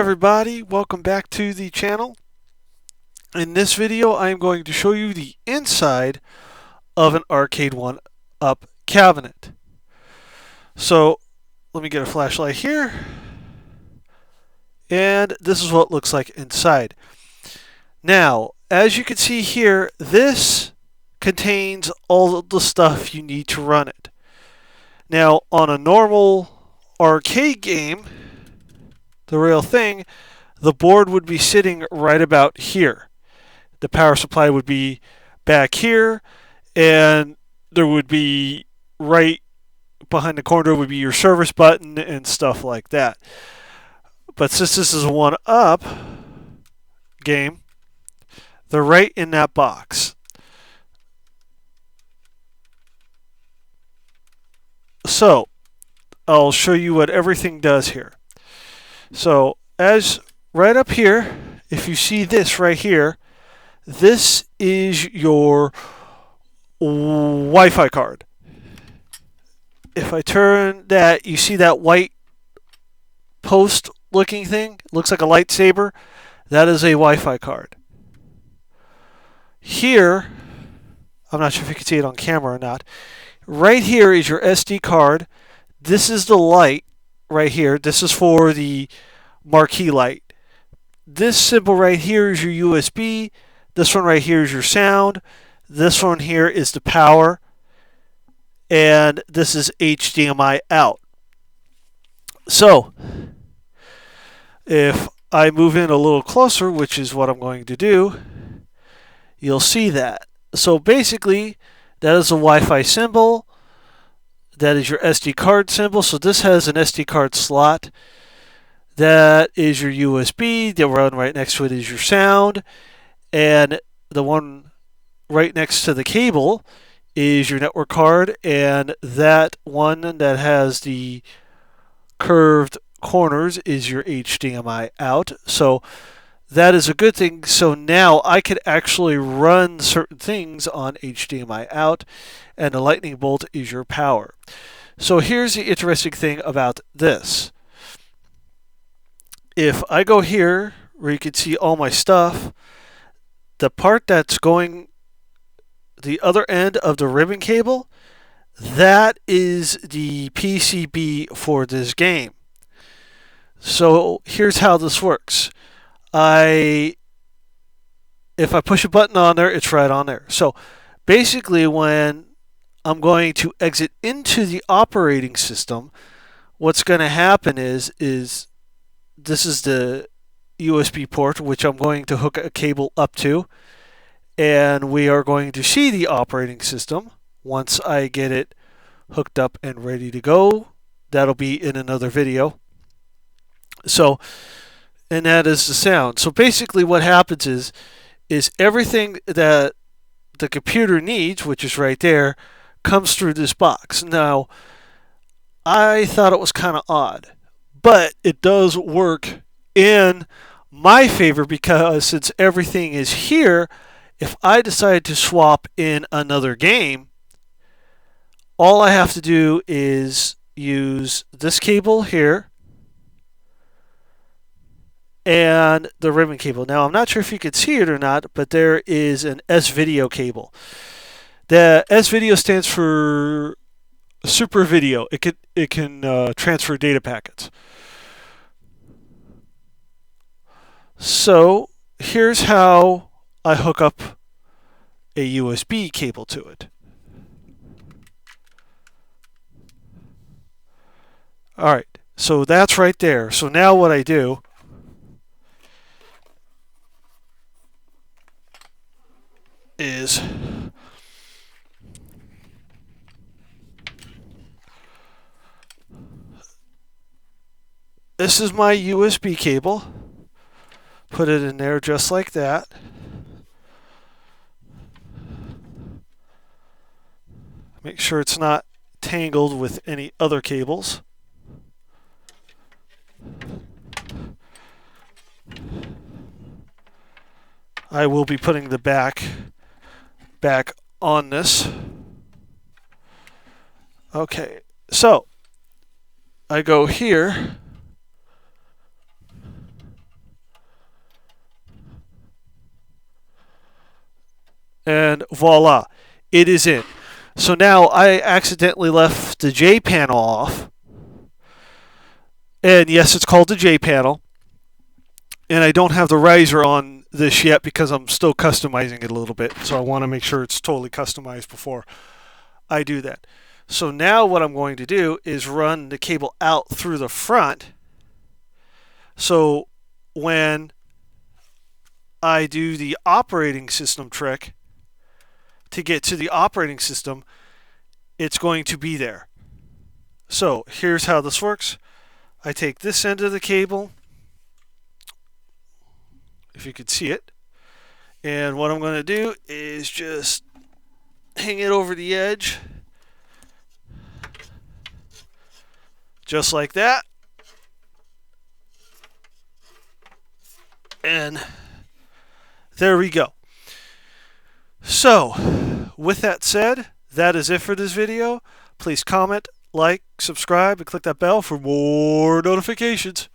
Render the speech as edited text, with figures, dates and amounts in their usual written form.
everybody, welcome back to the channel. In this video I am going to show you the inside of an Arcade1Up cabinet. So let me get a flashlight here, and this is what it looks like inside. Now as you can see here, this contains all of the stuff you need to run it. Now on a normal arcade game, the real thing, the board would be sitting right about here. The power supply would be back here, and there would be right behind the corner would be your service button and stuff like that. But since this is a 1-up game, they're right in that box. So I'll show you what everything does here. So as right up here, if you see this right here, this is your Wi-Fi card. If I turn that, you see that white post looking thing? It looks like a lightsaber. That is a Wi-Fi card. Here, I'm not sure if you can see it on camera or not. Right here is your SD card. This is the light right here. This is for the marquee light. This symbol right here is your USB. This one right here is your sound. This one here is the power. And this is HDMI out. So if I move in a little closer, which is what I'm going to do, you'll see that. So basically, that is a Wi-Fi symbol. That is your SD card symbol. So this has an SD card slot. That is your USB. The one right next to it is your sound. And the one right next to the cable is your network card. And that one that has the curved corners is your HDMI out. So that is a good thing. So now I could actually run certain things on HDMI out, and the lightning bolt is your power. So here's the interesting thing about this. If I go here where you can see all my stuff, the part that's going the other end of the ribbon cable, that is the PCB for this game. So here's how this works. If I push a button on there, it's right on there. So basically when I'm going to exit into the operating system, what's going to happen is this is the USB port, which I'm going to hook a cable up to, and we are going to see the operating system once I get it hooked up and ready to go. That'll be in another video. So, and that is the sound. So basically what happens is everything that the computer needs, which is right there, comes through this box. Now, I thought it was kind of odd, but it does work in my favor because since everything is here, if I decide to swap in another game, all I have to do is use this cable here and the ribbon cable. Now, I'm not sure if you can see it or not, but there is an S-Video cable. The S-Video stands for Super Video. It can transfer data packets. So here's how I hook up a USB cable to it. Alright, so that's right there. So now what I do is this is my USB cable. Put it in there just like that. Make sure it's not tangled with any other cables. I will be putting the back on this. Okay, so I go here And voila, it is in. So now I accidentally left the J panel off. And yes, it's called the J panel. And I don't have the riser on this yet because I'm still customizing it a little bit. So I want to make sure it's totally customized before I do that. So now what I'm going to do is run the cable out through the front. So when I do the operating system trick to get to the operating system, it's going to be there. So here's how this works. I take this end of the cable, if you could see it, and what I'm going to do is just hang it over the edge, just like that. And there we go. So, with that said, that is it for this video. Please comment, like, subscribe, and click that bell for more notifications.